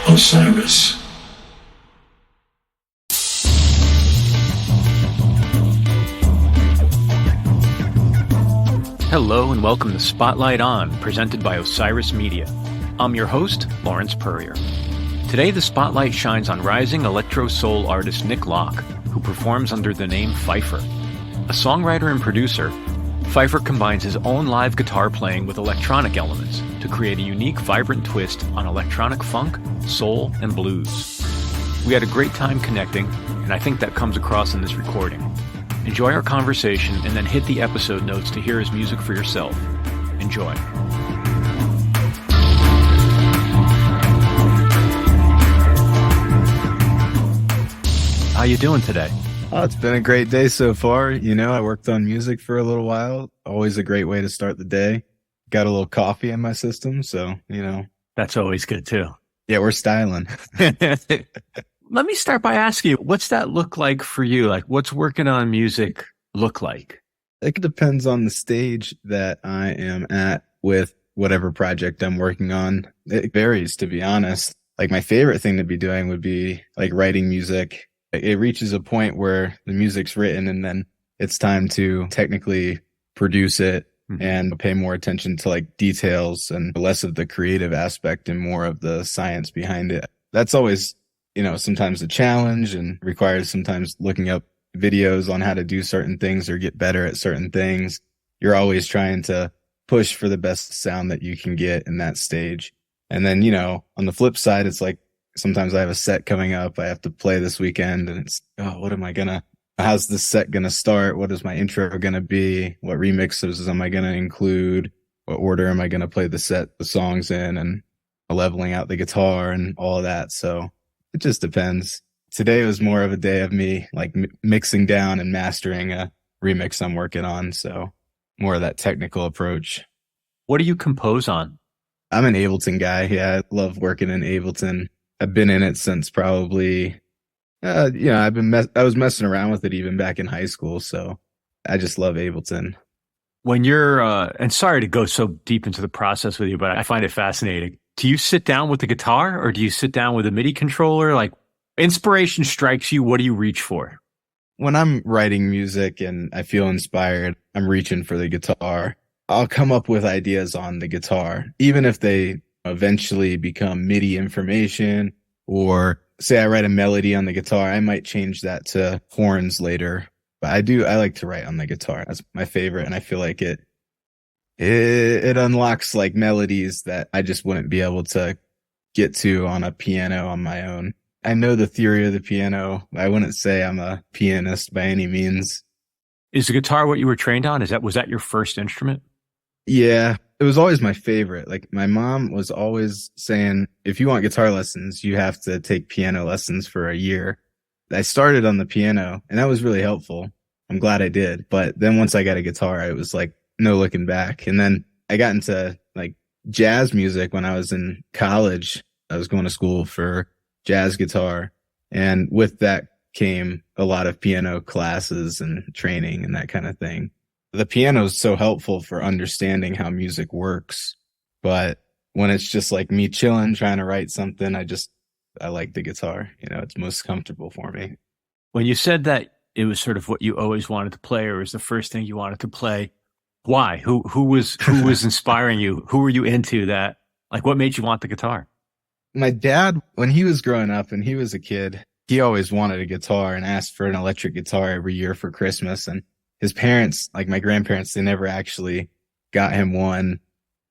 Osiris. Hello and welcome to Spotlight On, presented by Osiris Media. I'm your host, Lawrence Peryer. Today the spotlight shines on rising electro-soul artist Nick Locke, who performs under the name Phyphr. A songwriter and producer, Phyphr combines his own live guitar playing with electronic elements to create a unique, vibrant twist on electronic funk, soul, and blues. We had a great time connecting, and I think that comes across in this recording. Enjoy our conversation and then hit the episode notes to hear his music for yourself. Enjoy. How you doing today? Oh, it's been a great day so far. You know, I worked on music for a little while. Always a great way to start the day. Got a little coffee in my system, so, you know. That's always good too. Yeah, we're styling. Let me start by asking you, what's that look like for you? Like, what's working on music look like? It depends on the stage that I am at with whatever project I'm working on. It varies, to be honest. Like, my favorite thing to be doing would be like writing music. It reaches a point where the music's written and then it's time to technically produce it and pay more attention to like details and less of the creative aspect and more of the science behind it. That's always, you know, sometimes a challenge and requires sometimes looking up videos on how to do certain things or get better at certain things. You're always trying to push for the best sound that you can get in that stage. And then, you know, on the flip side, it's like sometimes I have a set coming up I have to play this weekend and it's, how's this set going to start? What is my intro going to be? What remixes am I going to include? What order am I going to play the songs in, and leveling out the guitar and all of that. So it just depends. Today was more of a day of me like mixing down and mastering a remix I'm working on. So more of that technical approach. What do you compose on? I'm an Ableton guy. Yeah, I love working in Ableton. I've been in it since probably, I was messing around with it even back in high school. So I just love Ableton. When you're, and sorry to go so deep into the process with you, but I find it fascinating. Do you sit down with the guitar or do you sit down with a MIDI controller? Like, inspiration strikes you, what do you reach for? When I'm writing music and I feel inspired, I'm reaching for the guitar. I'll come up with ideas on the guitar, even if they eventually become MIDI information, or say I write a melody on the guitar, I might change that to horns later. But I like to write on the guitar. That's my favorite. And I feel like it unlocks like melodies that I just wouldn't be able to get to on a piano on my own. I know the theory of the piano. I wouldn't say I'm a pianist by any means. Is the guitar what you were trained on? Was that your first instrument? Yeah, it was always my favorite. Like, my mom was always saying, if you want guitar lessons, you have to take piano lessons for a year. I started on the piano and that was really helpful. I'm glad I did. But then once I got a guitar, it was like no looking back. And then I got into like jazz music when I was in college. I was going to school for jazz guitar. And with that came a lot of piano classes and training and that kind of thing. The piano is so helpful for understanding how music works. But when it's just like me chilling, trying to write something, I like the guitar. You know, it's most comfortable for me. When you said that it was sort of what you always wanted to play, or was the first thing you wanted to play, why? Who was inspiring you? Who were you into that? Like, what made you want the guitar? My dad, when he was growing up and he was a kid, he always wanted a guitar and asked for an electric guitar every year for Christmas. And his parents, like my grandparents, they never actually got him one.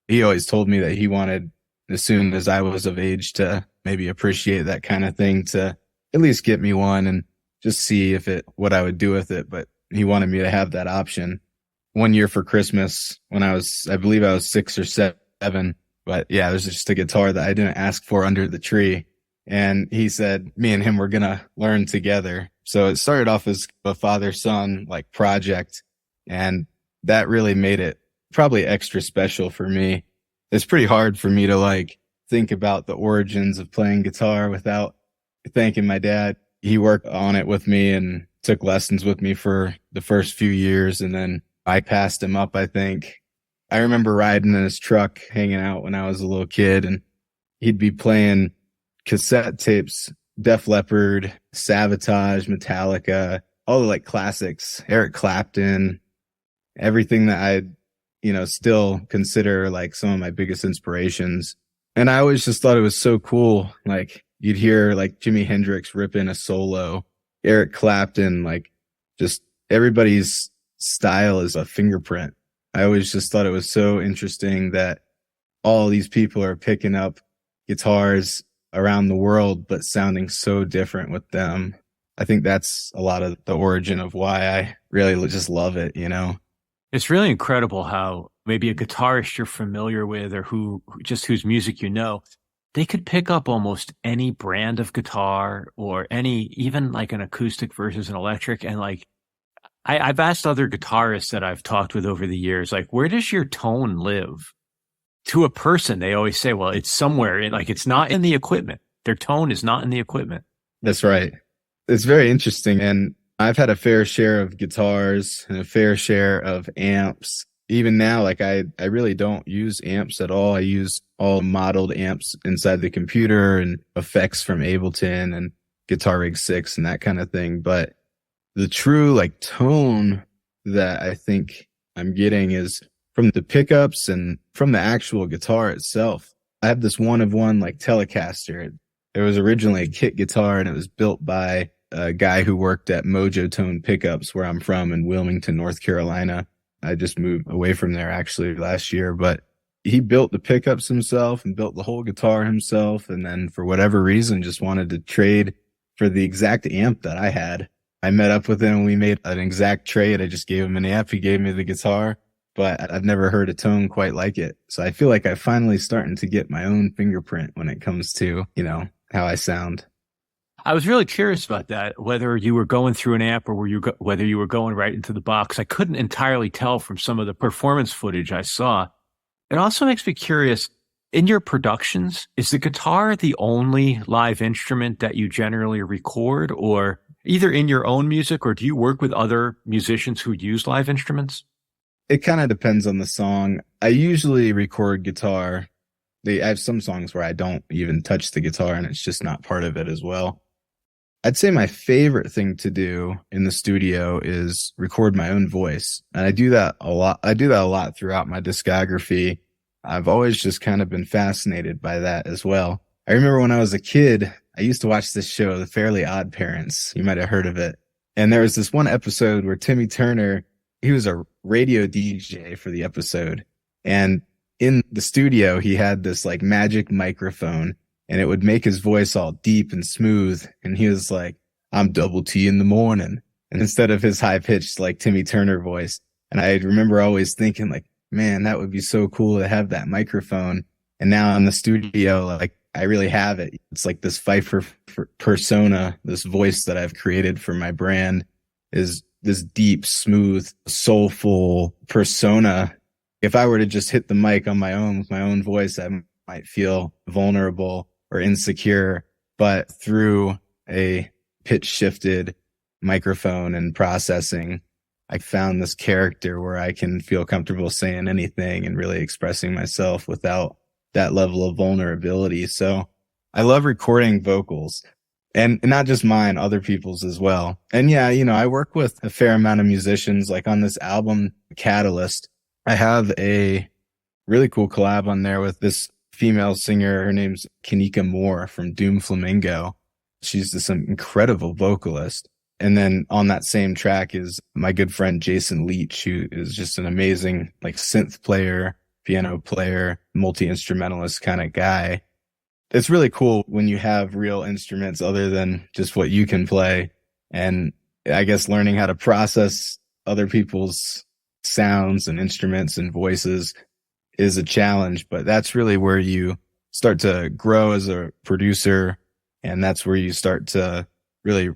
He always told me that he wanted, as soon as I was of age, to maybe appreciate that kind of thing, to at least get me one and just see what I would do with it. But he wanted me to have that option. One year for Christmas, when I believe I was 6 or 7, but yeah, it was just a guitar that I didn't ask for under the tree. And he said, me and him were going to learn together. So it started off as a father-son like project. And that really made it probably extra special for me. It's pretty hard for me to like think about the origins of playing guitar without thanking my dad. He worked on it with me and took lessons with me for the first few years. And then I passed him up, I think. I remember riding in his truck, hanging out when I was a little kid, and he'd be playing cassette tapes, Def Leppard, Savatage, Metallica, all the like classics, Eric Clapton, everything that I, still consider like some of my biggest inspirations. And I always just thought it was so cool. Like you'd hear like Jimi Hendrix ripping a solo, Eric Clapton, like just everybody's style is a fingerprint. I always just thought it was so interesting that all these people are picking up guitars around the world, but sounding so different with them. I think that's a lot of the origin of why I really just love it, It's really incredible how maybe a guitarist you're familiar with or whose music they could pick up almost any brand of guitar or even like an acoustic versus an electric. And like, I've asked other guitarists that I've talked with over the years, like, where does your tone live? To a person, they always say, well, it's somewhere it's not in the equipment. Their tone is not in the equipment. That's right. It's very interesting. And I've had a fair share of guitars and a fair share of amps. Even now, like I really don't use amps at all. I use all modeled amps inside the computer and effects from Ableton and Guitar Rig 6 and that kind of thing. But the true like tone that I think I'm getting is from the pickups and from the actual guitar itself. I have this one-of-one like Telecaster. It was originally a kit guitar and it was built by a guy who worked at Mojo Tone Pickups where I'm from in Wilmington, North Carolina. I just moved away from there actually last year, but he built the pickups himself and built the whole guitar himself. And then for whatever reason, just wanted to trade for the exact amp that I had. I met up with him and we made an exact trade. I just gave him an amp. He gave me the guitar, but I've never heard a tone quite like it. So I feel like I'm finally starting to get my own fingerprint when it comes to, how I sound. I was really curious about that, whether you were going through an amp or whether you were going right into the box. I couldn't entirely tell from some of the performance footage I saw. It also makes me curious, in your productions, is the guitar the only live instrument that you generally record, or either in your own music, or do you work with other musicians who use live instruments? It kind of depends on the song. I usually record guitar. I have some songs where I don't even touch the guitar and it's just not part of it as well. I'd say my favorite thing to do in the studio is record my own voice. And I do that a lot. I do that a lot throughout my discography. I've always just kind of been fascinated by that as well. I remember when I was a kid, I used to watch this show, The Fairly Odd Parents. You might have heard of it. And there was this one episode where Timmy Turner, he was a radio DJ for the episode. And in the studio, he had this like magic microphone and it would make his voice all deep and smooth. And he was like, I'm Double T in the morning. And instead of his high pitched like Timmy Turner voice. And I remember always thinking like, man, that would be so cool to have that microphone. And now in the studio, like I really have it. It's like this Phyphr persona, this voice that I've created for my brand is this deep, smooth, soulful persona. If I were to just hit the mic on my own with my own voice, I might feel vulnerable or insecure, but through a pitch shifted microphone and processing, I found this character where I can feel comfortable saying anything and really expressing myself without that level of vulnerability. So I love recording vocals and not just mine, other people's as well. And yeah, I work with a fair amount of musicians. Like on this album, Catalyst, I have a really cool collab on there with this female singer. Her name's Kanika Moore from Doom Flamingo. She's this incredible vocalist. And then on that same track is my good friend Jason Leach, who is just an amazing like synth player, piano player, multi-instrumentalist kind of guy. It's really cool when you have real instruments other than just what you can play. And I guess learning how to process other people's sounds and instruments and voices is a challenge, but that's really where you start to grow as a producer. And that's where you start to really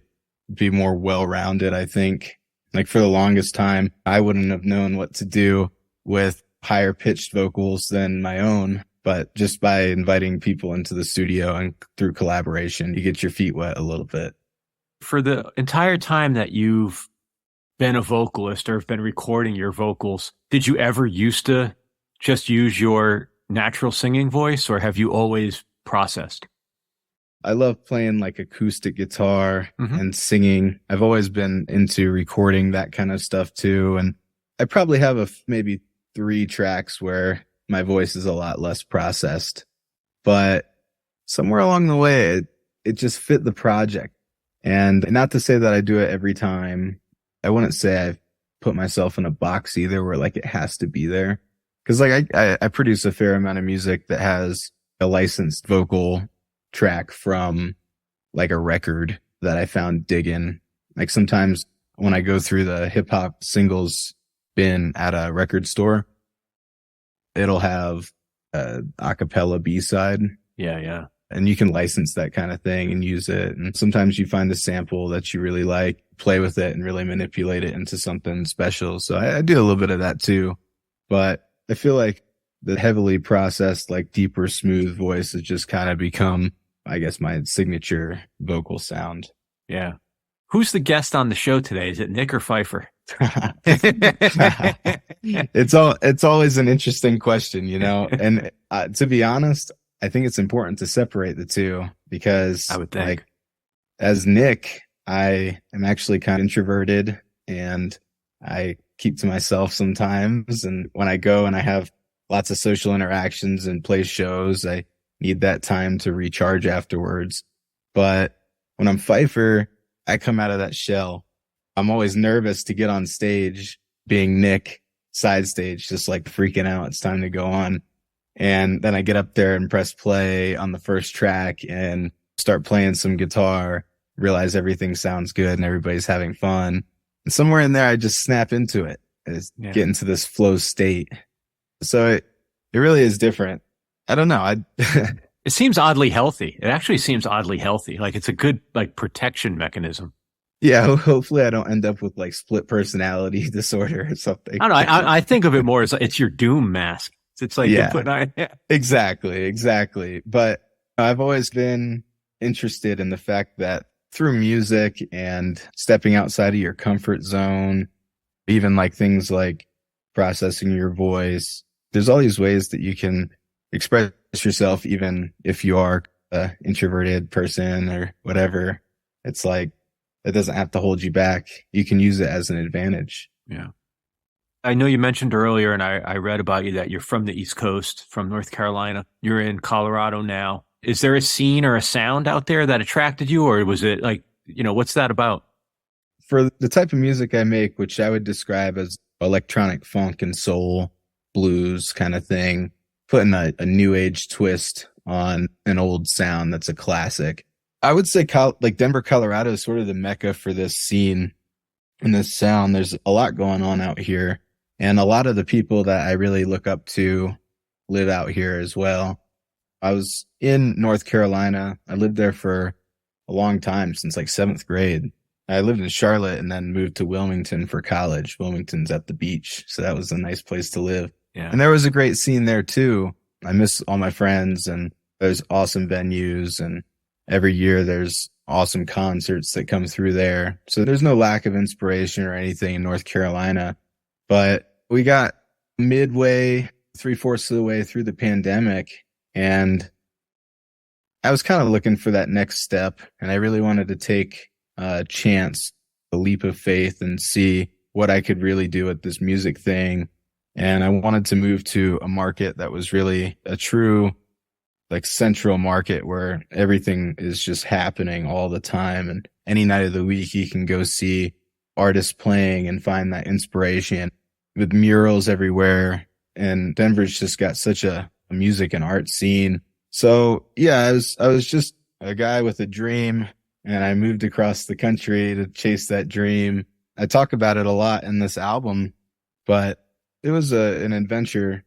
be more well-rounded, I think. Like for the longest time, I wouldn't have known what to do with higher pitched vocals than my own, but just by inviting people into the studio and through collaboration, you get your feet wet a little bit. For the entire time that you've been a vocalist or have been recording your vocals, did you ever used to just use your natural singing voice, or have you always processed? I love playing like acoustic guitar Mm-hmm. and singing. I've always been into recording that kind of stuff too. And I probably have maybe 3 tracks where my voice is a lot less processed, but somewhere along the way, it just fit the project. And not to say that I do it every time. I wouldn't say I've put myself in a box either where like it has to be there. Cause like I produce a fair amount of music that has a licensed vocal track from like a record that I found digging. Like sometimes when I go through the hip hop singles bin at a record store, it'll have a acapella B-side. Yeah. And you can license that kind of thing and use it. And sometimes you find a sample that you really like, play with it and really manipulate it into something special. So I do a little bit of that too. But I feel like the heavily processed, like deeper, smooth voice has just kind of become, I guess, my signature vocal sound. Yeah. Who's the guest on the show today? Is it Nick or Phyphr? It's always an interesting question, you know, and to be honest, I think it's important to separate the two because I would think, like, as Nick, I am actually kind of introverted and I keep to myself sometimes. And when I go and I have lots of social interactions and play shows, I need that time to recharge afterwards. But when I'm Phyphr, I come out of that shell. I'm always nervous to get on stage, being Nick, side stage, just like freaking out. It's time to go on. And then I get up there and press play on the first track and start playing some guitar, realize everything sounds good and everybody's having fun. And somewhere in there, I just snap into it. Get into this flow state. So it really is different. I don't know. It seems oddly healthy. It actually seems oddly healthy. Like it's a good like protection mechanism. Yeah, hopefully I don't end up with like split personality disorder or something. I don't know. I think of it more as it's your doom mask. It's like, Exactly. But I've always been interested in the fact that through music and stepping outside of your comfort zone, even like things like processing your voice, there's all these ways that you can express yourself, even if you are an introverted person or whatever. It's like, it doesn't have to hold you back. You can use it as an advantage. Yeah. I know you mentioned earlier, and I read about you that you're from the East Coast, from North Carolina. You're in Colorado now. Is there a scene or a sound out there that attracted you, or was it like, what's that about? For the type of music I make, which I would describe as electronic funk and soul, blues kind of thing, putting a new age twist on an old sound that's a classic. I would say like Denver, Colorado is sort of the mecca for this scene and this sound. There's a lot going on out here. And a lot of the people that I really look up to live out here as well. I was in North Carolina. I lived there for a long time, since like 7th grade. I lived in Charlotte and then moved to Wilmington for college. Wilmington's at the beach, so that was a nice place to live. Yeah. And there was a great scene there too. I miss all my friends, and there's awesome venues, and every year there's awesome concerts that come through there. So there's no lack of inspiration or anything in North Carolina. But we got midway, 3/4 of the way through the pandemic, and I was kind of looking for that next step, and I really wanted to take a chance, a leap of faith, and see what I could really do with this music thing. And I wanted to move to a market that was really a true, like, central market where everything is just happening all the time. And any night of the week, you can go see artists playing and find that inspiration with murals everywhere. And Denver's just got such a music and art scene. So yeah, I was just a guy with a dream, and I moved across the country to chase that dream. I talk about it a lot in this album, but it was an adventure.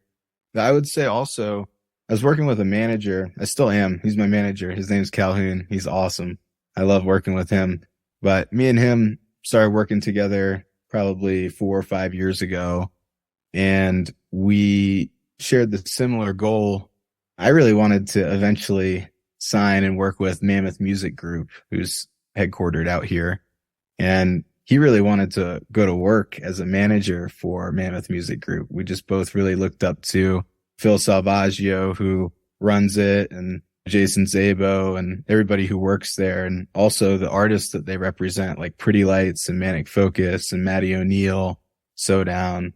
I would say also, I was working with a manager. I still am. He's my manager. His name's Calhoun. He's awesome. I love working with him. But me and him started working together probably 4 or 5 years ago, and we shared the similar goal. I really wanted to eventually sign and work with Mammoth Music Group, who's headquartered out here. And he really wanted to go to work as a manager for Mammoth Music Group. We just both really looked up to Phil Salvaggio, who runs it, and Jason Zabo and everybody who works there, and also the artists that they represent, like Pretty Lights and Manic Focus and Maddie O'Neill, So Down.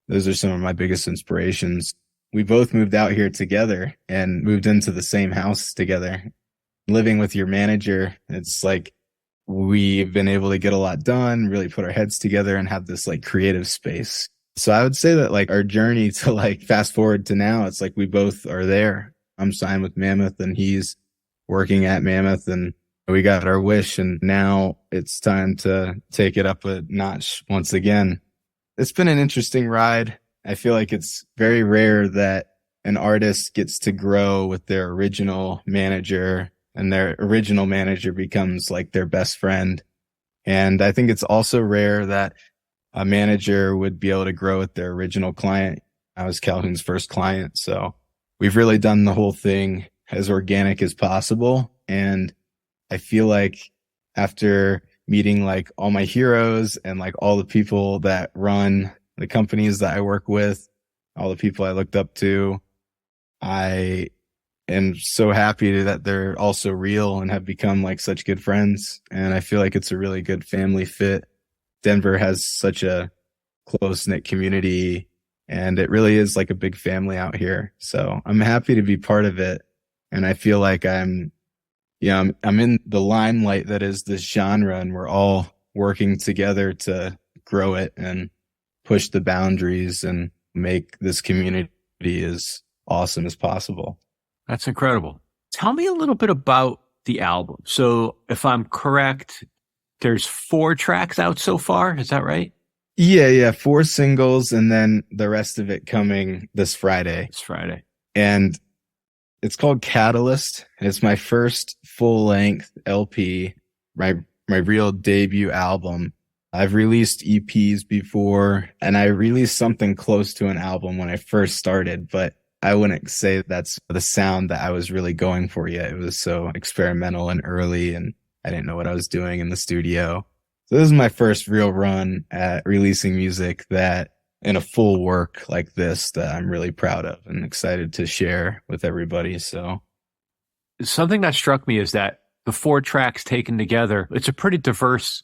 Those are some of my biggest inspirations. We both moved out here together and moved into the same house together. Living with your manager, it's like we've been able to get a lot done, really put our heads together and have this like creative space. So I would say that like our journey to like fast forward to now, it's like we both are there. I'm signed with Mammoth and he's working at Mammoth, and we got our wish, and now it's time to take it up a notch once again. It's been an interesting ride. I feel like it's very rare that an artist gets to grow with their original manager and their original manager becomes like their best friend. And I think it's also rare that a manager would be able to grow with their original client. I was Calhoun's first client, so we've really done the whole thing as organic as possible. And I feel like after meeting like all my heroes and like all the people that run the companies that I work with, all the people I looked up to, I am so happy that they're also real and have become like such good friends. And I feel like it's a really good family fit. Denver has such a close-knit community, and it really is like a big family out here. So I'm happy to be part of it. And I feel like I'm in the limelight that is this genre, and we're all working together to grow it and push the boundaries and make this community as awesome as possible. That's incredible. Tell me a little bit about the album. So if I'm correct, there's 4 tracks out so far. Is that right? Yeah. 4 singles, and then the rest of it coming this Friday. And it's called Catalyst. It's my first full-length LP, my real debut album. I've released EPs before, and I released something close to an album when I first started, but I wouldn't say that's the sound that I was really going for yet. It was so experimental and early, and I didn't know what I was doing in the studio. So this is my first real run at releasing music that in a full work like this that I'm really proud of and excited to share with everybody. So something that struck me is that the 4 tracks taken together, it's a pretty diverse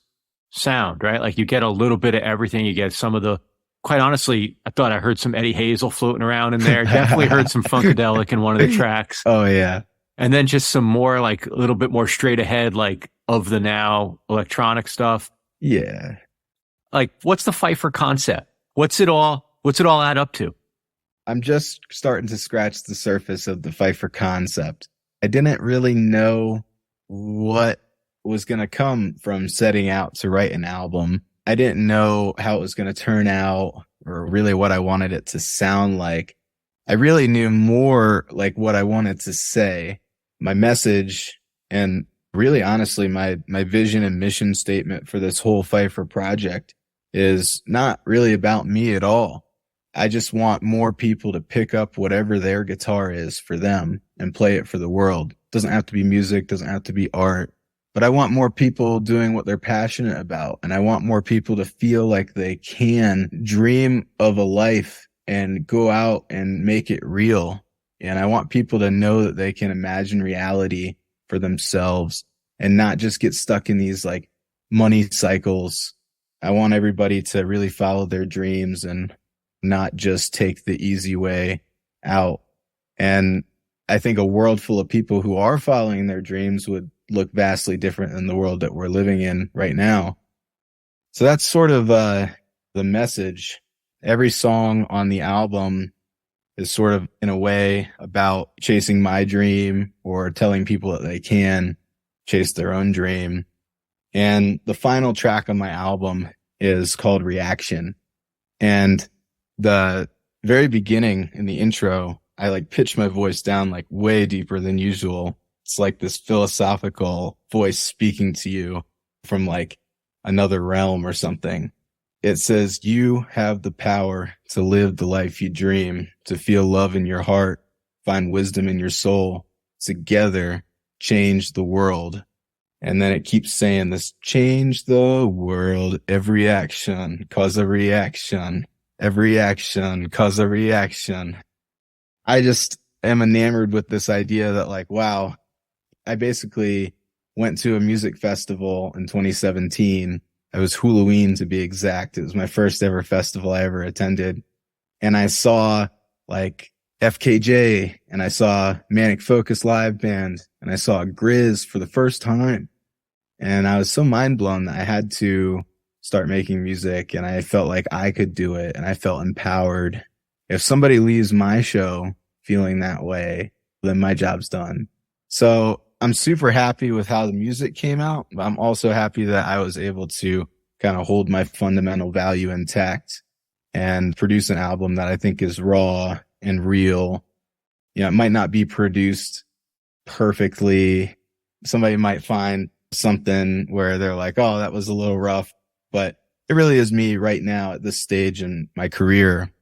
sound, right? Like you get a little bit of everything. You get some of the, quite honestly, I thought I heard some Eddie Hazel floating around in there. Definitely heard some Funkadelic in one of the tracks. Oh yeah. And then just some more like a little bit more straight ahead, like of the now electronic stuff. Yeah. Like what's the Phyphr concept? What's it all add up to? I'm just starting to scratch the surface of the Phyphr concept. I didn't really know what was going to come from setting out to write an album. I didn't know how it was going to turn out or really what I wanted it to sound like. I really knew more like what I wanted to say, my message, and really honestly, my vision and mission statement for this whole Phyphr project is not really about me at all. I just want more people to pick up whatever their guitar is for them and play it for the world. Doesn't have to be music, doesn't have to be art, but I want more people doing what they're passionate about. And I want more people to feel like they can dream of a life and go out and make it real. And I want people to know that they can imagine reality for themselves and not just get stuck in these like money cycles. I want everybody to really follow their dreams and not just take the easy way out. And I think a world full of people who are following their dreams would look vastly different than the world that we're living in right now. So that's sort of the message. Every song on the album is sort of in a way about chasing my dream or telling people that they can chase their own dream. And the final track on my album is called Reaction. And the very beginning in the intro, I like pitch my voice down like way deeper than usual. It's like this philosophical voice speaking to you from like another realm or something. It says, you have the power to live the life you dream, to feel love in your heart, find wisdom in your soul, together change the world. And then it keeps saying this, change the world, every action, cause a reaction, every action, cause a reaction. I just am enamored with this idea that like, wow, I basically went to a music festival in 2017. It was Halloween to be exact. It was my first ever festival I ever attended. And I saw like FKJ, and I saw Manic Focus live band, and I saw Grizz for the first time. And I was so mind blown that I had to start making music, and I felt like I could do it, and I felt empowered. If somebody leaves my show feeling that way, then my job's done. So I'm super happy with how the music came out, but I'm also happy that I was able to kind of hold my fundamental value intact and produce an album that I think is raw and real. You know, it might not be produced perfectly. Somebody might find something where they're like, oh, that was a little rough, but it really is me right now at this stage in my career.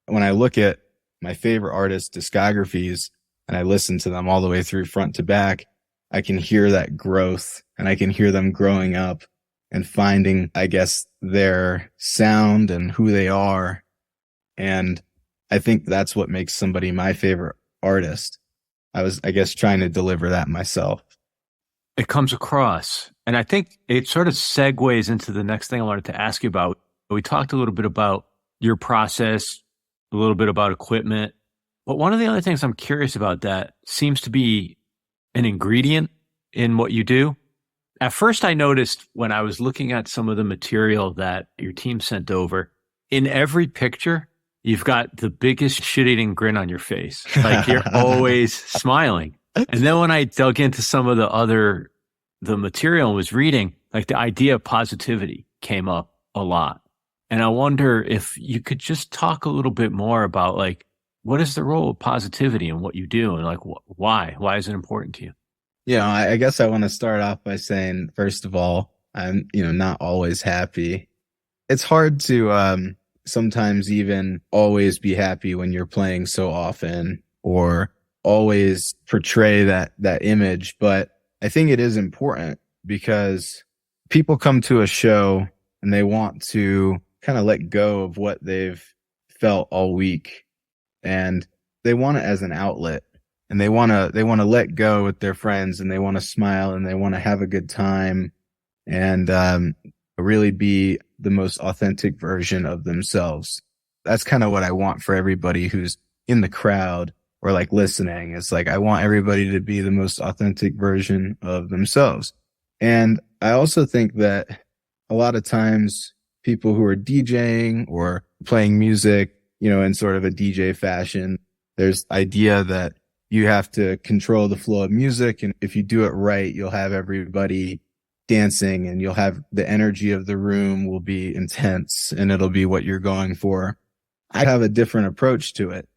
When I look at my favorite artists' discographies and I listen to them all the way through front to back, I can hear that growth, and I can hear them growing up and finding, I guess, their sound and who they are. And I think that's what makes somebody my favorite artist. I was, I guess, trying to deliver that myself. It comes across. And I think it sort of segues into the next thing I wanted to ask you about. We talked a little bit about your process, a little bit about equipment. But one of the other things I'm curious about that seems to be an ingredient in what you do. At first, I noticed when I was looking at some of the material that your team sent over, in every picture, you've got the biggest shit-eating grin on your face. Like you're always smiling. And then when I dug into some of the material and was reading, like the idea of positivity came up a lot. And I wonder if you could just talk a little bit more about like, what is the role of positivity in what you do? And like, why? Why is it important to you? Yeah, I guess I want to start off by saying, first of all, I'm, not always happy. It's hard to sometimes even always be happy when you're playing so often or always portray that image. But I think it is important because people come to a show and they want to kind of let go of what they've felt all week, and they want it as an outlet. And they want to let go with their friends, and they want to smile, and they want to have a good time, and really be the most authentic version of themselves. That's kind of what I want for everybody who's in the crowd or like listening. It's like, I want everybody to be the most authentic version of themselves. And I also think that a lot of times people who are DJing or playing music, in sort of a DJ fashion, there's idea that you have to control the flow of music. And if you do it right, you'll have everybody dancing, and you'll have the energy of the room will be intense, and it'll be what you're going for. I have a different approach to it.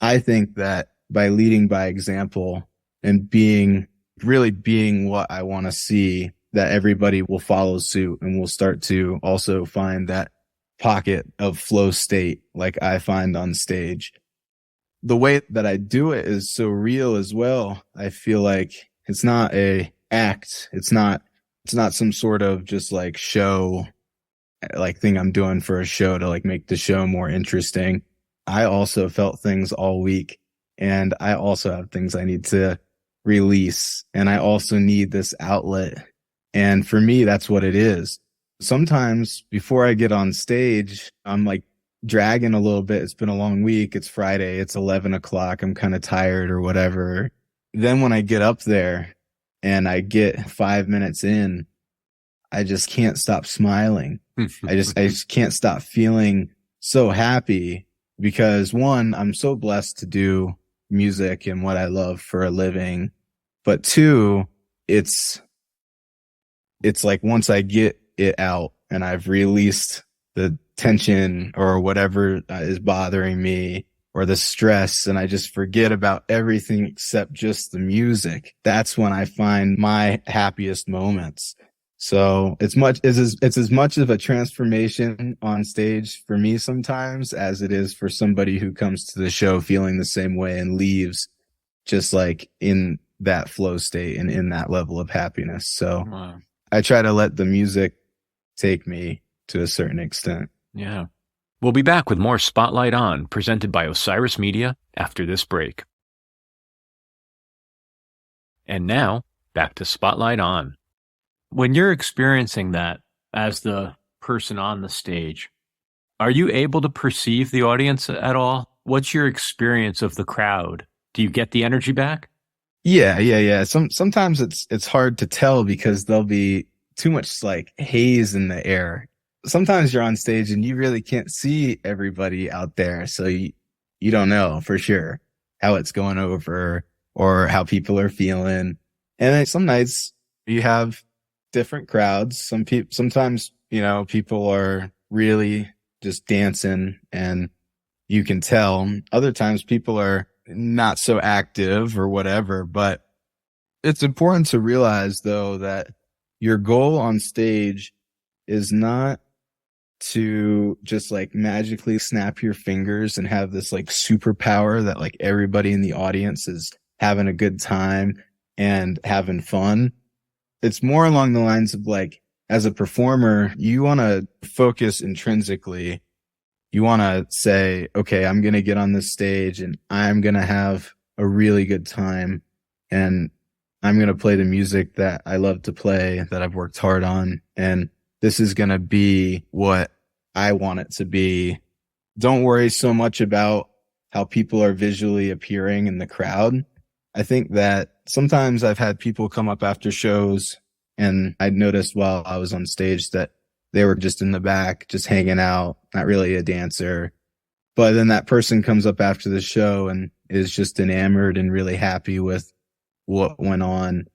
I think that by leading by example and really being what I want to see, that everybody will follow suit and will start to also find that pocket of flow state like I find on stage. The way that I do it is so real as well. I feel like it's not a act. It's not some sort of just like show, like thing I'm doing for a show to like make the show more interesting. I also felt things all week, and I also have things I need to release, and I also need this outlet. And for me, that's what it is. Sometimes before I get on stage, I'm like dragging a little bit. It's been a long week. It's Friday. It's 11 o'clock. I'm kind of tired or whatever. Then when I get up there and I get 5 minutes in, I just can't stop smiling. I just can't stop feeling so happy because one, I'm so blessed to do music and what I love for a living. But two, it's like once I get it out and I've released the tension or whatever is bothering me or the stress, and I just forget about everything except just the music, that's when I find my happiest moments. So it's as much of a transformation on stage for me sometimes as it is for somebody who comes to the show feeling the same way and leaves just like in that flow state and in that level of happiness. So wow. I try to let the music take me to a certain extent. Yeah. We'll be back with more Spotlight On, presented by Osiris Media, after this break. And now, back to Spotlight On. When you're experiencing that as the person on the stage, are you able to perceive the audience at all? What's your experience of the crowd? Do you get the energy back? Yeah. Sometimes it's hard to tell because there'll be too much like haze in the air. Sometimes you're on stage and you really can't see everybody out there, so you don't know for sure how it's going over or how people are feeling. And then some nights you have different crowds. Sometimes, people are really just dancing and you can tell. Other times people are not so active or whatever, but it's important to realize though that your goal on stage is not to just like magically snap your fingers and have this like superpower that like everybody in the audience is having a good time and having fun. It's more along the lines of like, as a performer, you want to focus intrinsically. You want to say, okay, I'm going to get on this stage and I'm going to have a really good time. And I'm going to play the music that I love to play, that I've worked hard on. And this is going to be what I want it to be. Don't worry so much about how people are visually appearing in the crowd. I think that sometimes I've had people come up after shows and I noticed while I was on stage that they were just in the back, just hanging out, not really a dancer. But then that person comes up after the show and is just enamored and really happy with what went on.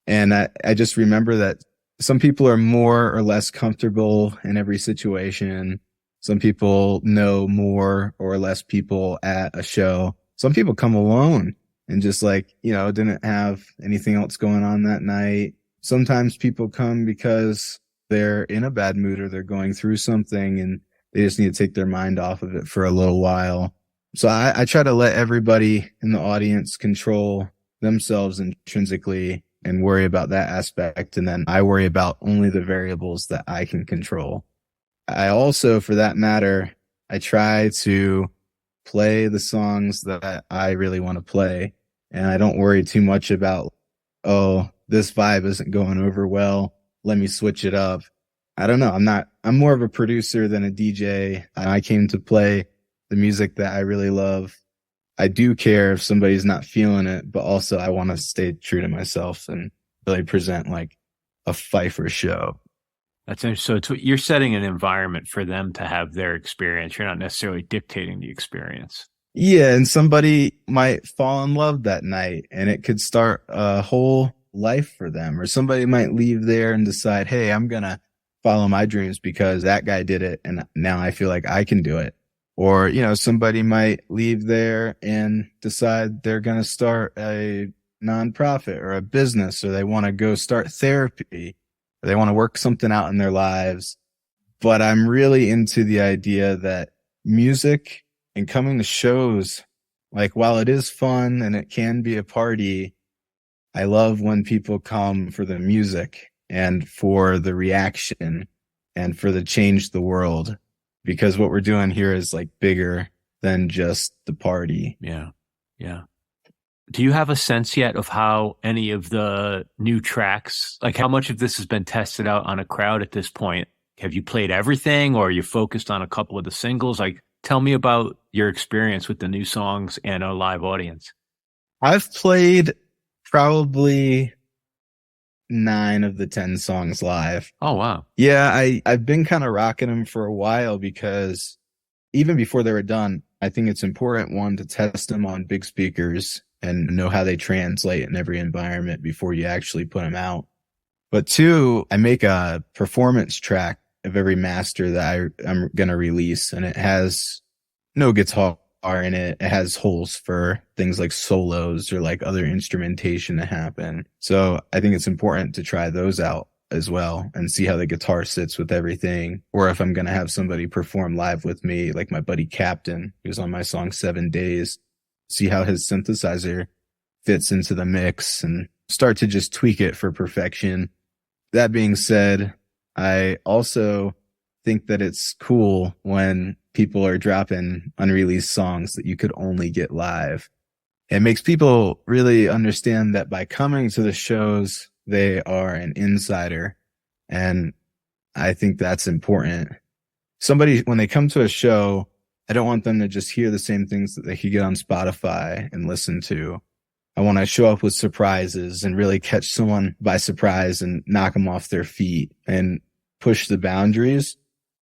And I just remember that some people are more or less comfortable in every situation. Some people know more or less people at a show. Some people come alone and just like, didn't have anything else going on that night. Sometimes people come because they're in a bad mood or they're going through something and they just need to take their mind off of it for a little while. So I try to let everybody in the audience control themselves intrinsically and worry about that aspect. And then I worry about only the variables that I can control. I also, for that matter, I try to play the songs that I really want to play. And I don't worry too much about, this vibe isn't going over well. Let me switch it up. I don't know. I'm more of a producer than a DJ. I came to play the music that I really love. I do care if somebody's not feeling it, but also I want to stay true to myself and really present like a Phyphr show. That's interesting. So you're setting an environment for them to have their experience. You're not necessarily dictating the experience. Yeah, and somebody might fall in love that night and it could start a whole life for them. Or somebody might leave there and decide, hey, I'm going to follow my dreams because that guy did it and now I feel like I can do it. Or, somebody might leave there and decide they're going to start a nonprofit or a business, or they want to go start therapy, or they want to work something out in their lives. But I'm really into the idea that music and coming to shows, like while it is fun and it can be a party, I love when people come for the music and for the reaction and for the change the world. Because what we're doing here is like bigger than just the party. Yeah. Do you have a sense yet of how any of the new tracks, like how much of this has been tested out on a crowd at this point? Have you played everything or are you focused on a couple of the singles? Like, tell me about your experience with the new songs and a live audience. I've played probably 9 of the 10 songs live. Oh, wow. Yeah, I've been kind of rocking them for a while because even before they were done, I think it's important, one, to test them on big speakers and know how they translate in every environment before you actually put them out. But 2, I make a performance track of every master that I'm going to release, and it has no guitar in it. It has holes for things like solos or like other instrumentation to happen. So I think it's important to try those out as well and see how the guitar sits with everything. Or if I'm going to have somebody perform live with me, like my buddy Captain, who's on my song 7 Days, see how his synthesizer fits into the mix and start to just tweak it for perfection. That being said, I also think that it's cool when people are dropping unreleased songs that you could only get live. It makes people really understand that by coming to the shows, they are an insider. And I think that's important. Somebody, when they come to a show, I don't want them to just hear the same things that they could get on Spotify and listen to. I want to show up with surprises and really catch someone by surprise and knock them off their feet and push the boundaries.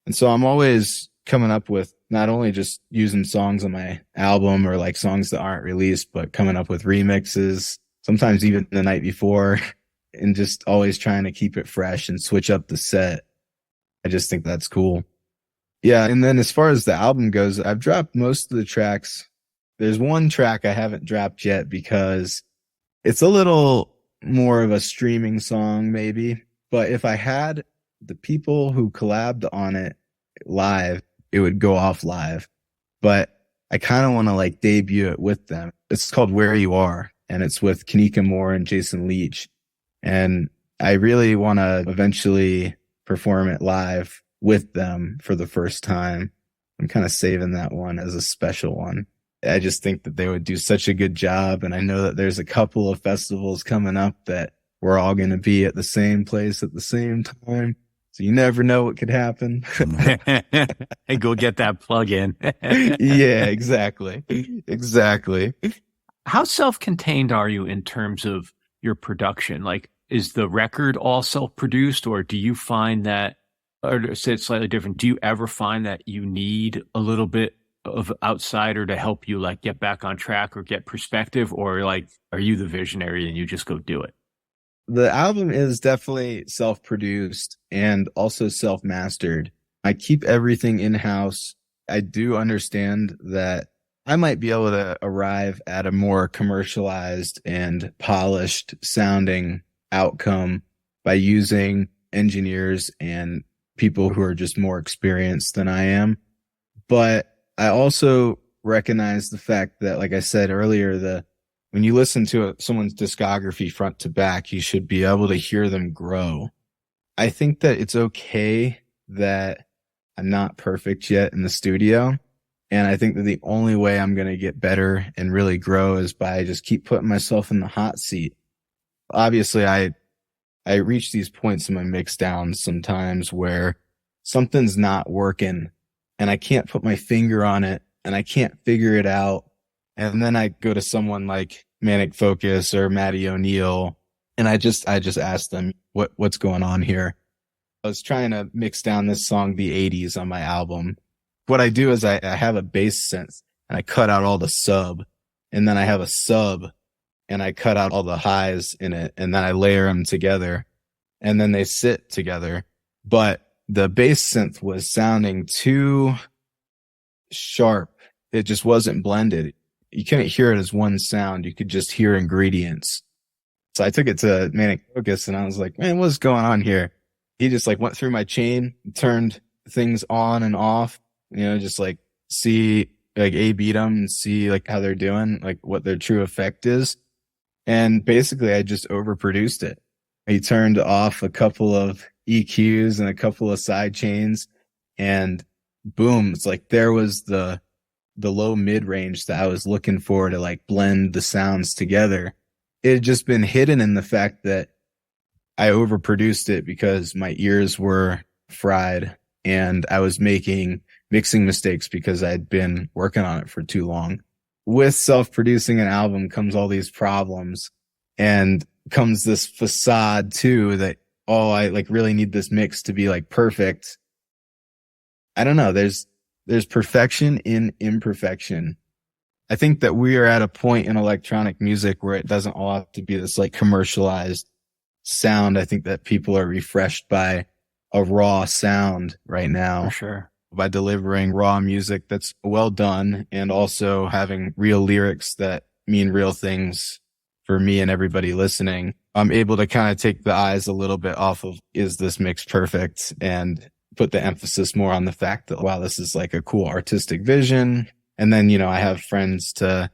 And so I'm always coming up with not only just using songs on my album or like songs that aren't released, but coming up with remixes, sometimes even the night before, and just always trying to keep it fresh and switch up the set. I just think that's cool. Yeah. And then as far as the album goes, I've dropped most of the tracks. There's one track I haven't dropped yet because it's a little more of a streaming song maybe. But if I had the people who collabed on it live, it would go off live. But I kind of want to like debut it with them. It's called Where You Are, and it's with Kanika Moore and Jason Leach. And I really want to eventually perform it live with them for the first time. I'm kind of saving that one as a special one. I just think that they would do such a good job. And I know that there's a couple of festivals coming up that we're all going to be at the same place at the same time. So you never know what could happen. Hey, go get that plug in. Yeah, exactly. Exactly. How self-contained are you in terms of your production? Like, is the record all self-produced, or do you find that, or to say it slightly different, do you ever find that you need a little bit of outsider to help you like get back on track or get perspective, or like, are you the visionary and you just go do it? The album is definitely self-produced and also self-mastered. I keep everything in-house. I do understand that I might be able to arrive at a more commercialized and polished sounding outcome by using engineers and people who are just more experienced than I am. But I also recognize the fact that, like I said earlier, when you listen to someone's discography front to back, you should be able to hear them grow. I think that it's okay that I'm not perfect yet in the studio. And I think that the only way I'm going to get better and really grow is by just keep putting myself in the hot seat. Obviously, I reach these points in my mix downs sometimes where something's not working and I can't put my finger on it and I can't figure it out. And then I go to someone like Manic Focus or Matty O'Neill, and I just ask them what's going on here. I was trying to mix down this song, The 80s, on my album. What I do is I have a bass synth and I cut out all the sub, and then I have a sub and I cut out all the highs in it, and then I layer them together and then they sit together. But the bass synth was sounding too sharp. It just wasn't blended. You couldn't hear it as one sound. You could just hear ingredients. So I took it to Manic Focus and I was like, man, what's going on here? He just like went through my chain, turned things on and off, just like see, like A-beat them and see like how they're doing, like what their true effect is. And basically I just overproduced it. He turned off a couple of EQs and a couple of side chains, and boom, it's like there was the low mid range that I was looking for to like blend the sounds together. It had just been hidden in the fact that I overproduced it because my ears were fried and I was making mixing mistakes because I'd been working on it for too long. With self-producing an album comes all these problems, and comes this facade too that, oh, I like really need this mix to be like perfect. I don't know. There's perfection in imperfection. I think that we are at a point in electronic music where it doesn't all have to be this like commercialized sound. I think that people are refreshed by a raw sound right now. For sure. By delivering raw music that's well done and also having real lyrics that mean real things for me and everybody listening. I'm able to kind of take the eyes a little bit off of, is this mix perfect? And put the emphasis more on the fact that, wow, this is like a cool artistic vision. And then, I have friends to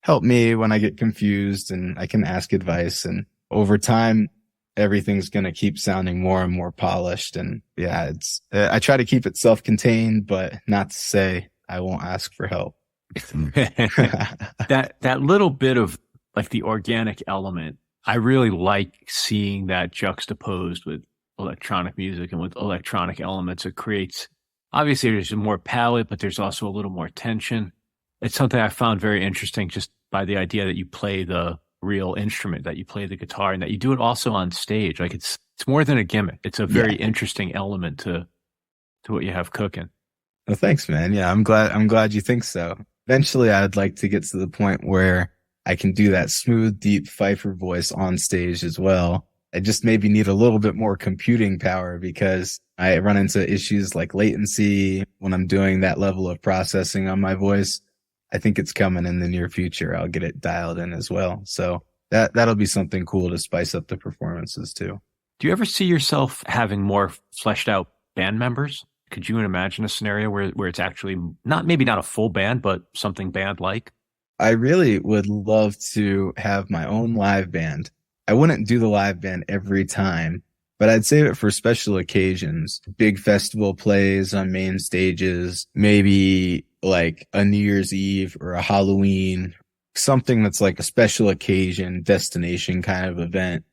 help me when I get confused, and I can ask advice. And over time, everything's going to keep sounding more and more polished. And yeah, I try to keep it self-contained, but not to say I won't ask for help. That little bit of like the organic element, I really like seeing that juxtaposed with electronic music and with electronic elements. It creates, obviously there's more palette, but there's also a little more tension. It's something I found very interesting just by the idea that you play the real instrument, that you play the guitar, and that you do it also on stage. Like it's more than a gimmick. It's a very interesting element to what you have cooking. Well, thanks, man. Yeah, I'm glad you think so. Eventually, I'd like to get to the point where I can do that smooth, deep Phyphr voice on stage as well. I just maybe need a little bit more computing power because I run into issues like latency when I'm doing that level of processing on my voice. I think it's coming in the near future. I'll get it dialed in as well. So that'll be something cool to spice up the performances too. Do you ever see yourself having more fleshed out band members? Could you imagine a scenario where it's actually maybe not a full band, but something band-like? I really would love to have my own live band. I wouldn't do the live band every time, but I'd save it for special occasions, big festival plays on main stages, maybe like a New Year's Eve or a Halloween, something that's like a special occasion, destination kind of event.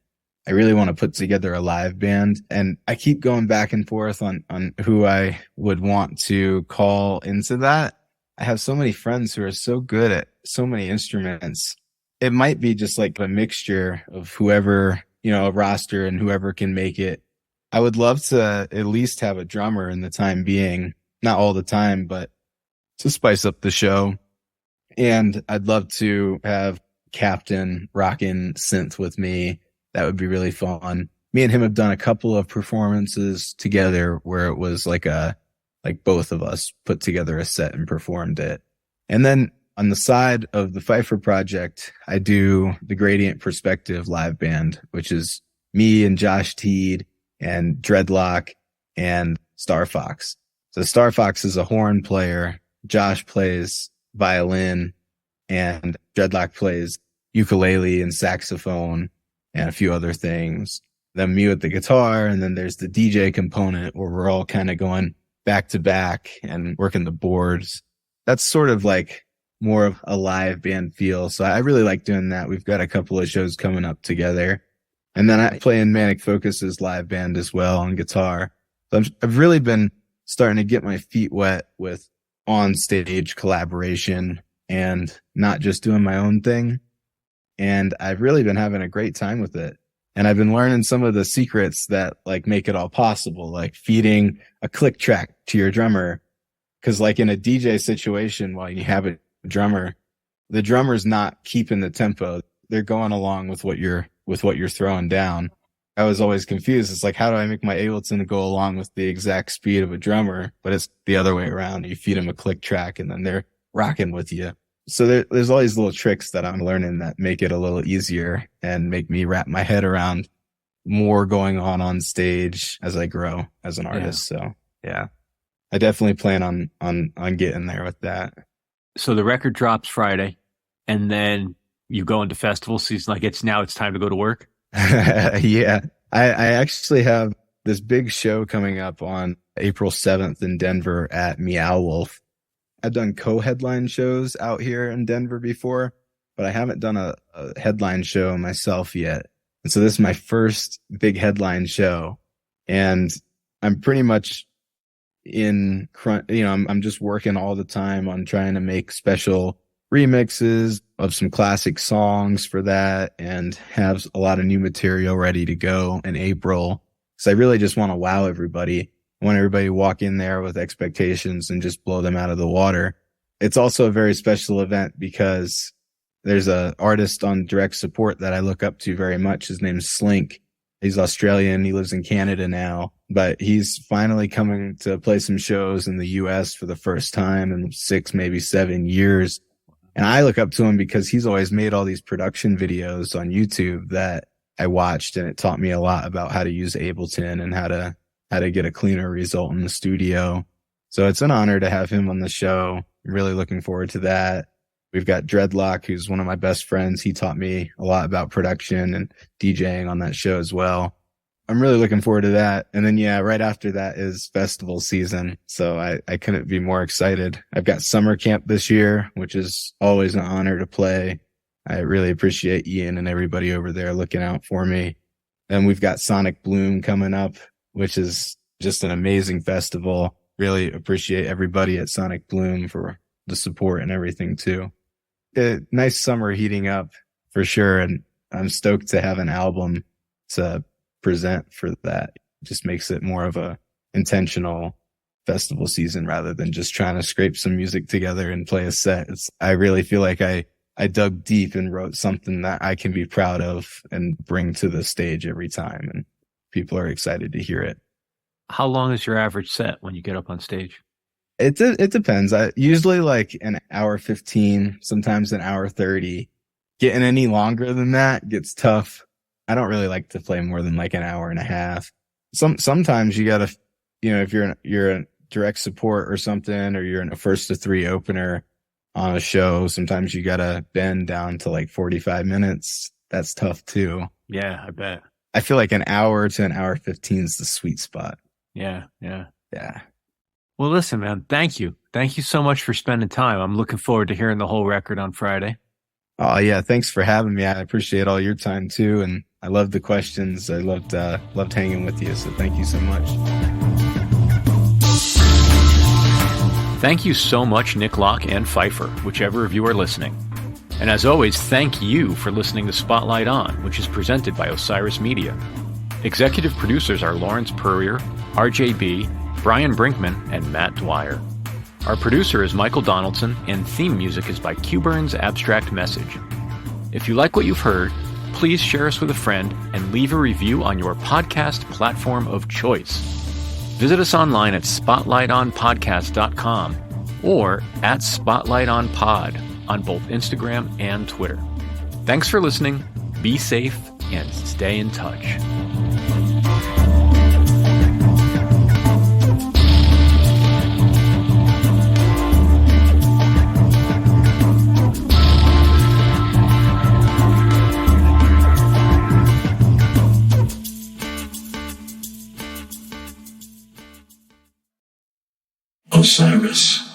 I really want to put together a live band, and I keep going back and forth on who I would want to call into that. I have so many friends who are so good at so many instruments. It might be just like a mixture of whoever, a roster and whoever can make it. I would love to at least have a drummer in the time being, not all the time, but to spice up the show. And I'd love to have Captain rockin' synth with me. That would be really fun. Me and him have done a couple of performances together where it was like both of us put together a set and performed it. And then on the side of the Phyphr project, I do the Gradient Perspective live band, which is me and Josh Teed and Dreadlock and Star Fox. So Star Fox is a horn player. Josh plays violin and Dreadlock plays ukulele and saxophone and a few other things. Then me with the guitar, and then there's the DJ component where we're all kind of going back to back and working the boards. That's sort of like more of a live band feel. So I really like doing that. We've got a couple of shows coming up together. And then I play in Manic Focus's live band as well on guitar. So I've really been starting to get my feet wet with on stage collaboration and not just doing my own thing. And I've really been having a great time with it. And I've been learning some of the secrets that like make it all possible, like feeding a click track to your drummer. Cause like in a DJ situation, while you have a drummer, the drummer's not keeping the tempo. They're going along with what you're throwing down. I was always confused. It's like, how do I make my Ableton go along with the exact speed of a drummer? But it's the other way around. You feed them a click track and then they're rocking with you. So there's all these little tricks that I'm learning that make it a little easier and make me wrap my head around more going on stage as I grow as an artist. Yeah. So yeah, I definitely plan on getting there with that. So the record drops Friday and then you go into festival season. Like it's time to go to work. Yeah. I actually have this big show coming up on April 7th in Denver at Meow Wolf. I've done co-headline shows out here in Denver before, but I haven't done a headline show myself yet. And so this is my first big headline show. And I'm pretty much I'm just working all the time on trying to make special remixes of some classic songs for that and have a lot of new material ready to go in April. So I really just want to wow everybody. I want everybody to walk in there with expectations and just blow them out of the water. It's also a very special event because there's an artist on direct support that I look up to very much. His name's Slink. He's Australian. He lives in Canada now, but he's finally coming to play some shows in the US for the first time in 6, maybe 7 years. And I look up to him because he's always made all these production videos on YouTube that I watched, and it taught me a lot about how to use Ableton and how to get a cleaner result in the studio. So it's an honor to have him on the show. I'm really looking forward to that. We've got Dreadlock, who's one of my best friends. He taught me a lot about production and DJing on that show as well. I'm really looking forward to that. And then, yeah, right after that is festival season. So I couldn't be more excited. I've got summer camp this year, which is always an honor to play. I really appreciate Ian and everybody over there looking out for me. And we've got Sonic Bloom coming up, which is just an amazing festival. Really appreciate everybody at Sonic Bloom for the support and everything too. Nice summer heating up for sure. And I'm stoked to have an album to present for that. It just makes it more of a intentional festival season rather than just trying to scrape some music together and play a set. I really feel like I dug deep and wrote something that I can be proud of and bring to the stage every time. And people are excited to hear it. How long is your average set when you get up on stage? It depends. I usually like an hour 15, sometimes an hour 30. Getting any longer than that gets tough. I don't really like to play more than like an hour and a half. Sometimes you gotta, if you're a direct support or something, or you're in a 1st to 3 opener on a show, sometimes you gotta bend down to like 45 minutes. That's tough too. Yeah, I bet. I feel like an hour to an hour 15 is the sweet spot. Yeah. Well, listen, man, thank you. Thank you so much for spending time. I'm looking forward to hearing the whole record on Friday. Oh yeah, thanks for having me. I appreciate all your time too, and I loved the questions. I loved hanging with you, so thank you so much. Thank you so much, Nick Locke and Phyphr, whichever of you are listening. And as always, thank you for listening to Spotlight On, which is presented by Osiris Media. Executive producers are Lawrence Peryer, RJB, Brian Brinkman, and Matt Dwyer. Our producer is Michael Donaldson, and theme music is by Q-Burn's Abstract Message. If you like what you've heard, please share us with a friend and leave a review on your podcast platform of choice. Visit us online at spotlightonpodcast.com or at spotlightonpod on both Instagram and Twitter. Thanks for listening, be safe, and stay in touch. Osiris.